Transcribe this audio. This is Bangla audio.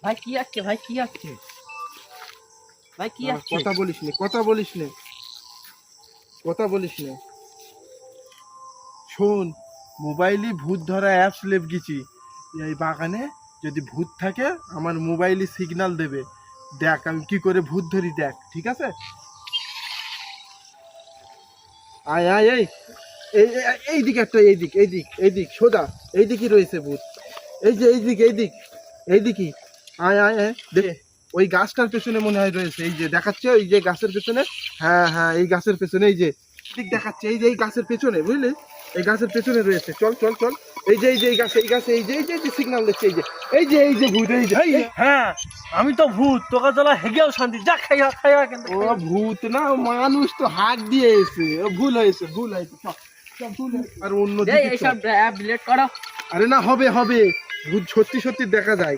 ভাই কি আসছে, ভাই কি আসছে, ভাই কি আসছে? কথা বলিস নে, কথা বলিস নে, কথা বলিস নে। শোন, মোবাইলে ভূত ধরা অ্যাপস লেপ গেছি। এই বাগানে যদি ভূত থাকে আমার মোবাইলে সিগন্যাল দেবে। দেখ আমি কি করে ভূত ধরি, দেখ, ঠিক আছে? আয় আয় এই এই এই- এইদিকে একটা, এইদিক এইদিক এইদিক সোজা এইদিকে রয়েছে ভূত। এই যে এইদিক এইদিক এইদিকে। আয় আয় আয় দে। ওই গাছটার পেছনে মনে হয় রয়েছে, এই যে দেখাচ্ছে ওই যে গাছের পেছনে। হ্যাঁ হ্যাঁ, এই গাছের পেছনে, এই যে ঠিক দেখাচ্ছে, এই যে এই গাছের পেছনে, বুঝলি? এই গাছের পেছনে রয়েছে। চল চল চল। এই যে এই যে এই গাছ, এই গাছে, এই যে এই যে সিগন্যাল দিচ্ছে, এই যে এই যে এই যে ভূত, এই যে হ্যাঁ আমি তো ভূত, তোকে জ্বালা হেগেও শান্তি, যা খাইয়া খাইয়া কিন্তু ও ভূত না, ও মানুষ তো হাত দিয়ে এসে। ও ভুল হয়েছে, ভুল হয়েছে, চল চল, ভুল হয়েছে। আর অন্য এই এইসব অ্যাপ ডিলিট করো। আরে না, হবে হবে, ভূত সত্যি সত্যি দেখা যায়।